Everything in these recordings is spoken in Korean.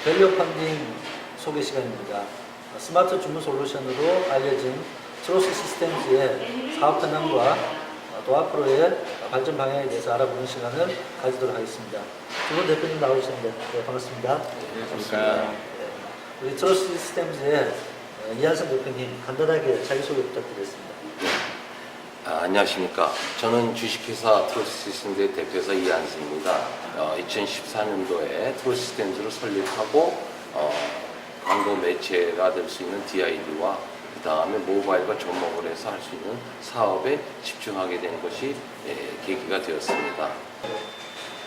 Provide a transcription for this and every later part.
밸류 펀딩 소개 시간입니다. 스마트 주문 솔루션으로 알려진 트러스트 시스템즈의 사업 현황과 또 앞으로의 발전 방향에 대해서 알아보는 시간을 가지도록 하겠습니다. 두 분 대표님 나오셨는데 반갑습니다. 네, 반갑습니다. 우리 트러스트 시스템즈의 이한선 대표님 간단하게 자기소개 부탁드리겠습니다. 안녕하십니까. 저는 주식회사 트러스트 시스템즈의 대표이사 이한수입니다. 2014년도에 트러스트 시스템즈를 설립하고 광고 매체가 될 수 있는 DID와 그 다음에 모바일과 접목을 해서 할 수 있는 사업에 집중하게 된 것이 계기가 되었습니다.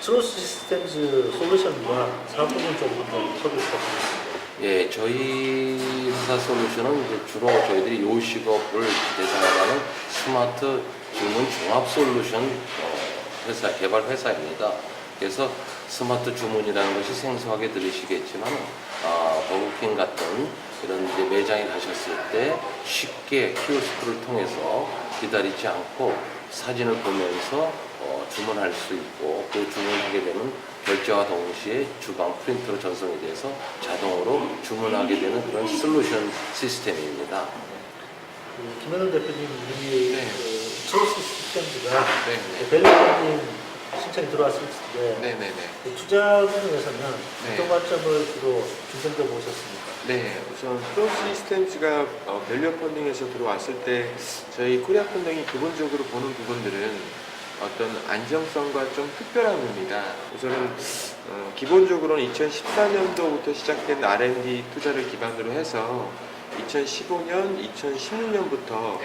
트러스트 시스템즈 솔루션과 사업 부분 좀 한번 소개 부탁드리겠습니다. 예, 저희 회사 솔루션은 이제 주로 저희들이 요식업을 대상으로 하는 스마트 주문 종합 솔루션 회사, 개발 회사입니다. 그래서 스마트 주문이라는 것이 생소하게 들으시겠지만, 버거킹 같은 이런 이제 매장에 가셨을 때 쉽게 키오스크를 통해서 기다리지 않고 사진을 보면서 주문할 수 있고, 그 주문하게 되면 결제와 동시에 주방 프린터로 전송이 돼서 자동으로 주문하게 되는 그런 솔루션 시스템입니다. 김현우 대표님, 우리 트러스트 시스템즈가 네. 밸류 펀딩 신청이 들어왔을 때 네네네. 투자 부분에서는 네. 어떤 관점을 주로 중점적으로 보셨습니까? 네, 우선 트러스트 시스템즈가 밸류 펀딩에서 들어왔을 때 저희 코리아 펀딩이 기본적으로 보는 부분들은 어떤 안정성과 좀 특별함입니다. 우선은 기본적으로는 2014년도부터 시작된 R&D 투자를 기반으로 해서 2015년, 2016년부터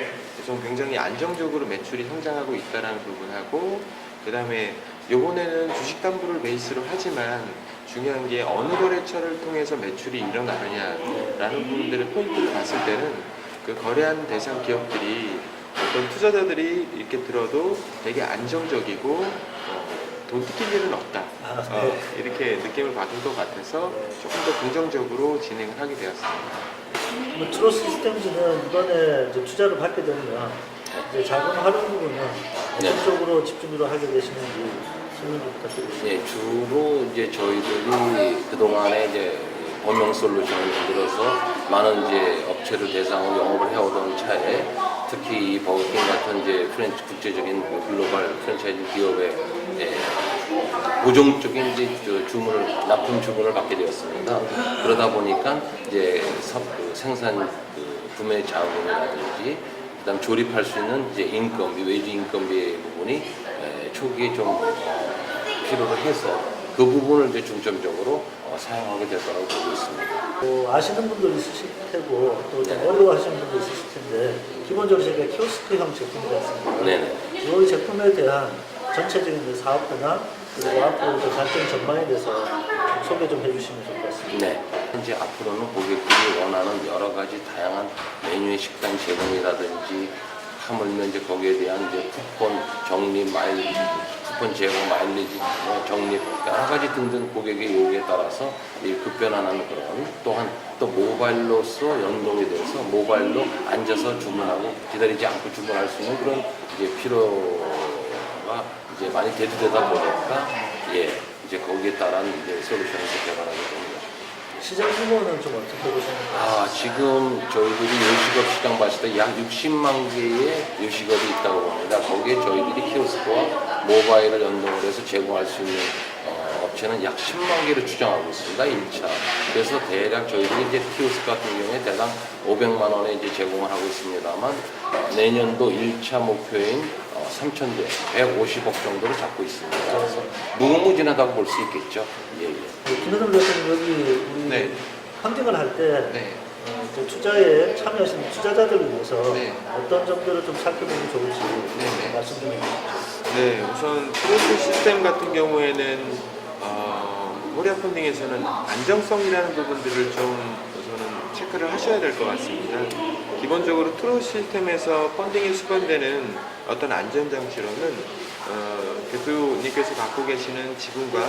좀 굉장히 안정적으로 매출이 성장하고 있다는 부분하고, 그 다음에 요번에는 주식담보를 베이스로 하지만 중요한 게 어느 거래처를 통해서 매출이 일어나느냐라는 부분들의 포인트를 봤을 때는 그 거래한 대상 기업들이 어떤 투자자들이 이렇게 들어도 되게 안정적이고 돈 뜯길 일은 없다, 이렇게 느낌을 받은 것 같아서 조금 더 긍정적으로 진행을 하게 되었습니다. 트러스트 시스템즈는 이번에 이제 투자를 받게 되면 이제 자금 활용 부분은 어떤 쪽으로 집중으로 하게 되시는지 설명 좀 부탁드립니다. 예, 주로 이제 저희들이 그동안에 이제 범용 솔루션을 만들어서 많은 이제 업체를 대상으로 영업을 해오던 차에 특히 이 버거킹 같은 이제 국제적인 글로벌 프랜차이즈 기업의 고정적인 이제 주문을, 납품 주문을 받게 되었습니다. 그러다 보니까 이제 생산 구매 자금이라든지 그다음 조립할 수 있는 이제 인건비, 외주 인건비의 부분이 초기에 좀 필요로 해서 그 부분을 이제 중점적으로 사용하게 됐다고 보고 있습니다. 아시는 분도 있으실 테고 또 어려워하시는 분도 있으실 텐데 기본적으로 저희가 키오스크형 제품이지 않습니까? 네네. 이 제품에 대한 전체적인 사업 변화 그리고 앞으로 발전 전망에 대해서 좀 소개 좀 해주시면 좋을 것 같습니다. 네. 이제 앞으로는 고객들이 원하는 여러 가지 다양한 메뉴의 식단 제공이라든지 하물며 이제 거기에 대한 이제 쿠폰 적립 마일리지, 쿠폰 제공 마일리지 적립 여러 가지 등등 고객의 요구에 따라서 급변화하는 그런, 또한 또 모바일로서 연동이 돼서 모바일로 앉아서 주문하고 기다리지 않고 주문할 수 있는 그런 이제 필요가 이제 많이 대두되다 보니까 이제 거기에 따른 이제 솔루션을 개발하게 됩니다. 시장 규모는 좀 어떻게 보십니까? 지금 저희들이 요식업 시장 봤을 때 약 60만 개의 요식업이 있다고 봅니다. 거기에 저희들이 키오스크와 모바일을 연동을 해서 제공할 수 있는 업체는 약 10만 개를 추정하고 있습니다. 1차. 그래서 대략 저희들이 이제 키오스크 같은 경우에 대당 500만 원에 이제 제공을 하고 있습니다만, 내년도 1차 목표인 3,000대, 150억 정도를 잡고 있습니다. 그래서 무궁무진하다고 볼 수 있겠죠. 김현우 대표님, 여기 우리 펀딩을 할 때 투자에 참여하시는 투자자들을 위해서 어떤 점들을 좀 살펴보면 좋을지 말씀 좀 해주시죠. 네, 우선 트러스트 시스템 같은 경우에는 코리아 펀딩에서는 안정성이라는 부분들을 좀 우선은 체크를 하셔야 될 것 같습니다. 기본적으로 트러스트 시스템에서 펀딩이 수반되는 어떤 안전장치로는 대표님께서 갖고 계시는 지분과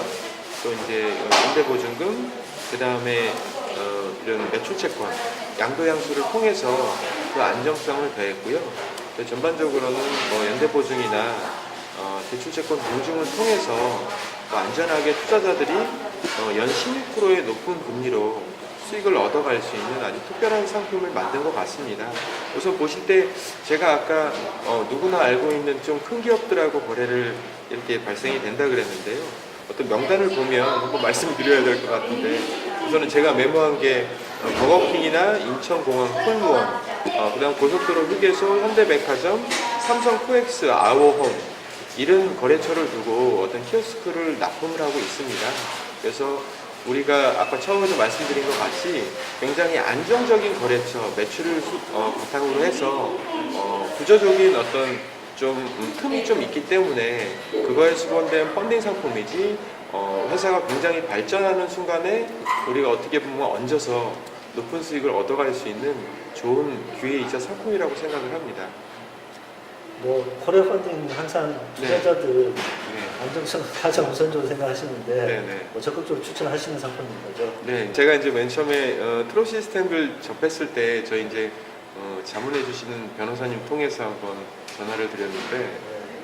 또 이제 연대보증금, 그 다음에 이런 매출채권, 양도양수를 통해서 그 안정성을 더했고요. 전반적으로는 연대보증이나 대출채권 보증을 통해서 안전하게 투자자들이 연 16%의 높은 금리로 수익을 얻어갈 수 있는 아주 특별한 상품을 만든 것 같습니다. 우선 보실 때 제가 아까 누구나 알고 있는 좀 큰 기업들하고 거래를 이렇게 발생이 된다 그랬는데요. 어떤 명단을 보면 한번 말씀을 드려야 될 것 같은데, 우선은 제가 메모한 게 버거킹이나 인천공항 콜무원, 그다음 고속도로 휴게소, 현대백화점, 삼성 코엑스, 아워홈 이런 거래처를 두고 어떤 키오스크를 납품을 하고 있습니다. 그래서 우리가 아까 처음에도 말씀드린 것 같이 굉장히 안정적인 거래처, 매출을 바탕으로 해서 구조적인 어떤 틈이 좀 있기 때문에 그거에 수반된 펀딩 상품이지, 회사가 굉장히 발전하는 순간에 우리가 어떻게 보면 얹어서 높은 수익을 얻어갈 수 있는 좋은 기회이자 상품이라고 생각을 합니다. 뭐 코리아 펀딩 항상 투자자들 안정성을 가장 우선적으로 생각하시는데 네. 뭐 적극적으로 추천하시는 상품인 거죠. 네, 제가 이제 맨 처음에 트롯 시스템을 접했을 때 저희 이제 자문해 주시는 변호사님 통해서 한번 전화를 드렸는데,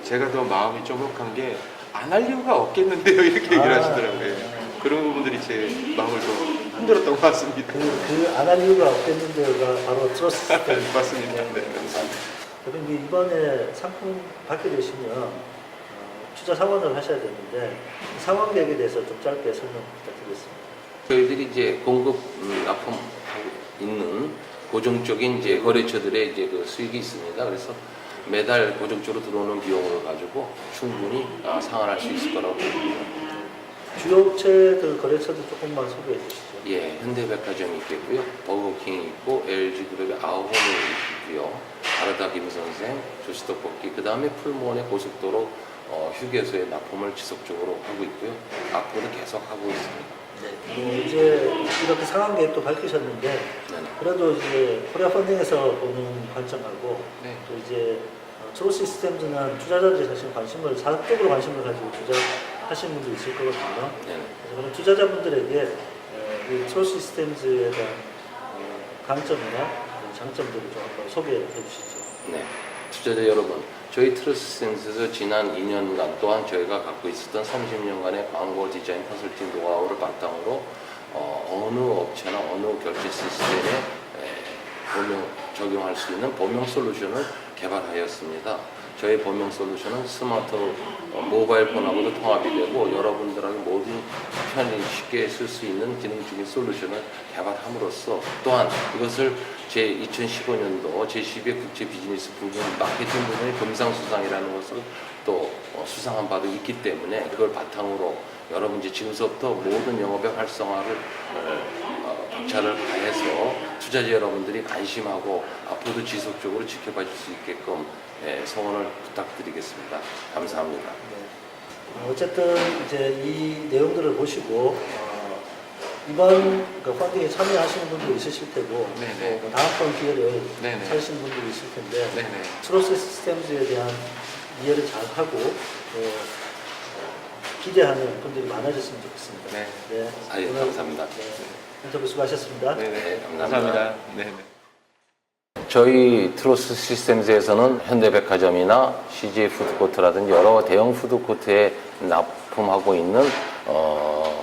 제가 더 마음이 쪼목한 게 안 할 이유가 없겠는데요 이렇게 얘기를 하시더라고요. 그런 부분들이 제 마음을 좀 흔들었던 것 같습니다. 그 안 할 이유가 없겠는데요가 바로 트러스 시스템. 맞습니다. 네, 감사합니다. 대표님 이번에 상품 받게 되시면 투자 상환을 하셔야 되는데 상환 계획에 대해서 좀 짧게 설명 부탁드리겠습니다. 저희들이 이제 공급 납품하고 있는 고정적인 이제 거래처들의 이제 그 수익이 있습니다. 그래서 매달 고정적으로 들어오는 비용을 가지고 충분히 상환할 수 있을 거라고 봅니다. 주요 업체들 거래처들 조금만 소개해 주시죠. 예, 현대백화점이 있겠고요, 버거킹이 있고, LG그룹의 아우홈이 있고요, 바르다 김선생, 조시떡볶이, 그 다음에 풀무원의 고속도로 휴게소에 납품을 지속적으로 하고 있고요. 앞으로도 계속 하고 있습니다. 네. 이제 이렇게 상환 계획도 밝히셨는데 네네. 그래도 이제 코리아 펀딩에서 보는 관점하고 네. 또 이제 트롯 시스템즈는 투자자들이 사실 사업적으로 관심을 가지고 투자하시는 분도 있을 거거든요. 네네. 그래서 그런 투자자분들에게 이 트롯 시스템즈에 대한 강점이나 장점들을 좀 한번 소개해 주시죠. 네. 투자자 여러분, 저희 트러스센스에서 지난 2년간 동안 저희가 갖고 있었던 30년간의 광고 디자인 컨설팅 노하우를 바탕으로 어느 업체나 어느 결제 시스템에 적용할 수 있는 범용 솔루션을 개발하였습니다. 저희 범용 솔루션은 스마트 모바일 폰하고도 통합이 되고 여러분들하고 모든 편히 쉽게 쓸 수 있는 기능적인 솔루션을 개발함으로써 또한 이것을 제2015년도 제12회 국제 비즈니스 부분 마케팅 부분의 금상수상이라는 것을 또 수상한 바도 있기 때문에 그걸 바탕으로 여러분 이제 지금서부터 모든 영업의 활성화를 박차를 가해서 투자자 여러분들이 관심하고 앞으로도 지속적으로 지켜봐 줄 수 있게끔 성원을 부탁드리겠습니다. 감사합니다. 네. 어쨌든 이제 이 내용들을 보시고 이번 펀딩에 참여하시는 분도 있으실 테고 네네. 또 다음번 기회를 네네. 찾으시는 분도 있을 텐데 네네. 트러스 시스템즈에 대한 이해를 잘 하고 기대하는 분들이 많아졌으면 좋겠습니다. 네. 네. 아유, 오늘, 감사합니다. 네. 인터뷰 수고하셨습니다. 네네. 감사합니다. 네네. 저희 트로스 시스템즈에서는 현대백화점이나 CJ 푸드코트라든지 여러 대형 푸드코트에 납품하고 있는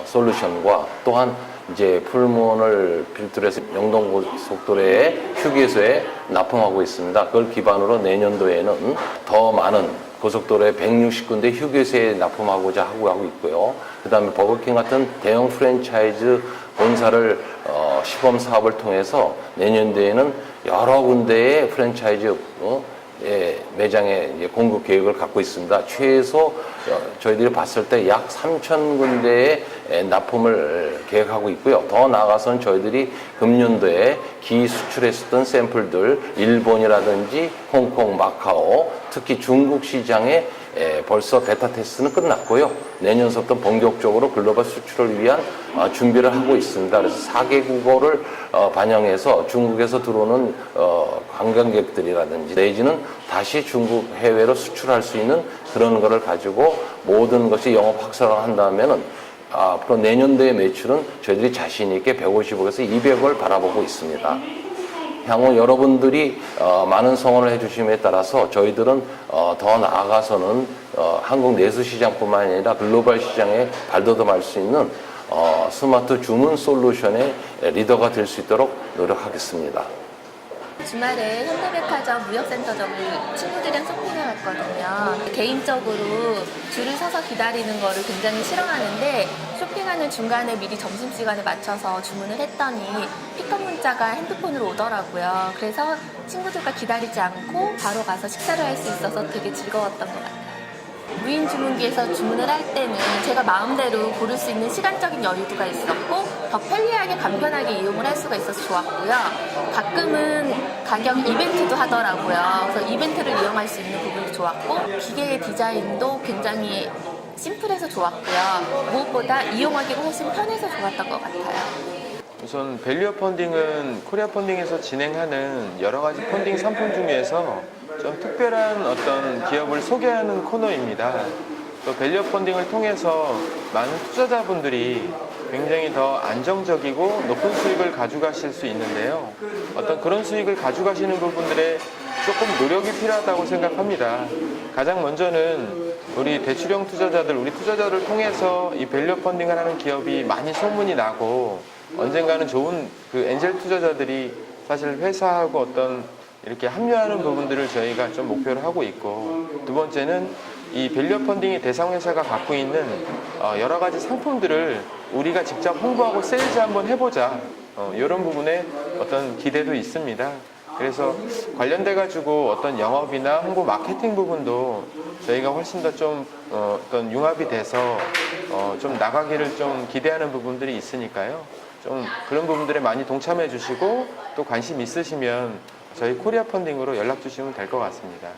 솔루션과 또한 이제 풀무원을 필두로 해서 영동고속도로의 휴게소에 납품하고 있습니다. 그걸 기반으로 내년도에는 더 많은 고속도로의 160군데 휴게소에 납품하고자 하고 있고요. 그 다음에 버거킹 같은 대형 프랜차이즈 본사를 시범 사업을 통해서 내년도에는 여러 군데의 프랜차이즈 매장의 공급 계획을 갖고 있습니다. 최소 저희들이 봤을 때 약 3,000군데의 납품을 계획하고 있고요. 더 나아가서는 저희들이 금년도에 기 수출했었던 샘플들 일본이라든지 홍콩, 마카오, 특히 중국 시장에 벌써 베타 테스트는 끝났고요. 내년부터 본격적으로 글로벌 수출을 위한 준비를 하고 있습니다. 그래서 4개국어를 반영해서 중국에서 들어오는 관광객들이라든지 내지는 다시 중국 해외로 수출할 수 있는 그런 거를 가지고 모든 것이 영업 확산한다면은 앞으로 내년도의 매출은 저희들이 자신 있게 150억에서 200억을 바라보고 있습니다. 향후 여러분들이 많은 성원을 해주심에 따라서 저희들은 더 나아가서는 한국 내수 시장뿐만 아니라 글로벌 시장에 발돋움할 수 있는 스마트 주문 솔루션의 리더가 될 수 있도록 노력하겠습니다. 주말에 현대백화점 무역센터점을 친구들이랑 쇼핑을 갔거든요. 개인적으로 줄을 서서 기다리는 거를 굉장히 싫어하는데 쇼핑하는 중간에 미리 점심시간에 맞춰서 주문을 했더니 픽업 문자가 핸드폰으로 오더라고요. 그래서 친구들과 기다리지 않고 바로 가서 식사를 할 수 있어서 되게 즐거웠던 것 같아요. 무인 주문기에서 주문을 할 때는 제가 마음대로 고를 수 있는 시간적인 여유도가 있었고 더 편리하게 간편하게 이용을 할 수가 있어서 좋았고요. 가끔은 가격 이벤트도 하더라고요. 그래서 이벤트를 이용할 수 있는 부분도 좋았고 기계의 디자인도 굉장히 심플해서 좋았고요. 무엇보다 이용하기가 훨씬 편해서 좋았던 것 같아요. 우선 밸류어 펀딩은 코리아 펀딩에서 진행하는 여러 가지 펀딩 상품 중에서 좀 특별한 어떤 기업을 소개하는 코너입니다. 또 밸류어 펀딩을 통해서 많은 투자자분들이 굉장히 더 안정적이고 높은 수익을 가져가실 수 있는데요. 어떤 그런 수익을 가져가시는 부분들에 조금 노력이 필요하다고 생각합니다. 가장 먼저는 우리 대출형 투자자들, 우리 투자자를 통해서 이 밸류어 펀딩을 하는 기업이 많이 소문이 나고 언젠가는 좋은 그 엔젤 투자자들이 사실 회사하고 어떤 이렇게 합류하는 부분들을 저희가 좀 목표로 하고 있고, 두 번째는 이 밸류어 펀딩의 대상 회사가 갖고 있는 여러 가지 상품들을 우리가 직접 홍보하고 세일즈 한번 해보자, 이런 부분에 어떤 기대도 있습니다. 그래서 관련돼 가지고 어떤 영업이나 홍보 마케팅 부분도 저희가 훨씬 더 좀 어떤 융합이 돼서 좀 나가기를 좀 기대하는 부분들이 있으니까요. 좀 그런 부분들에 많이 동참해 주시고 또 관심 있으시면 저희 코리아 펀딩으로 연락 주시면 될 것 같습니다.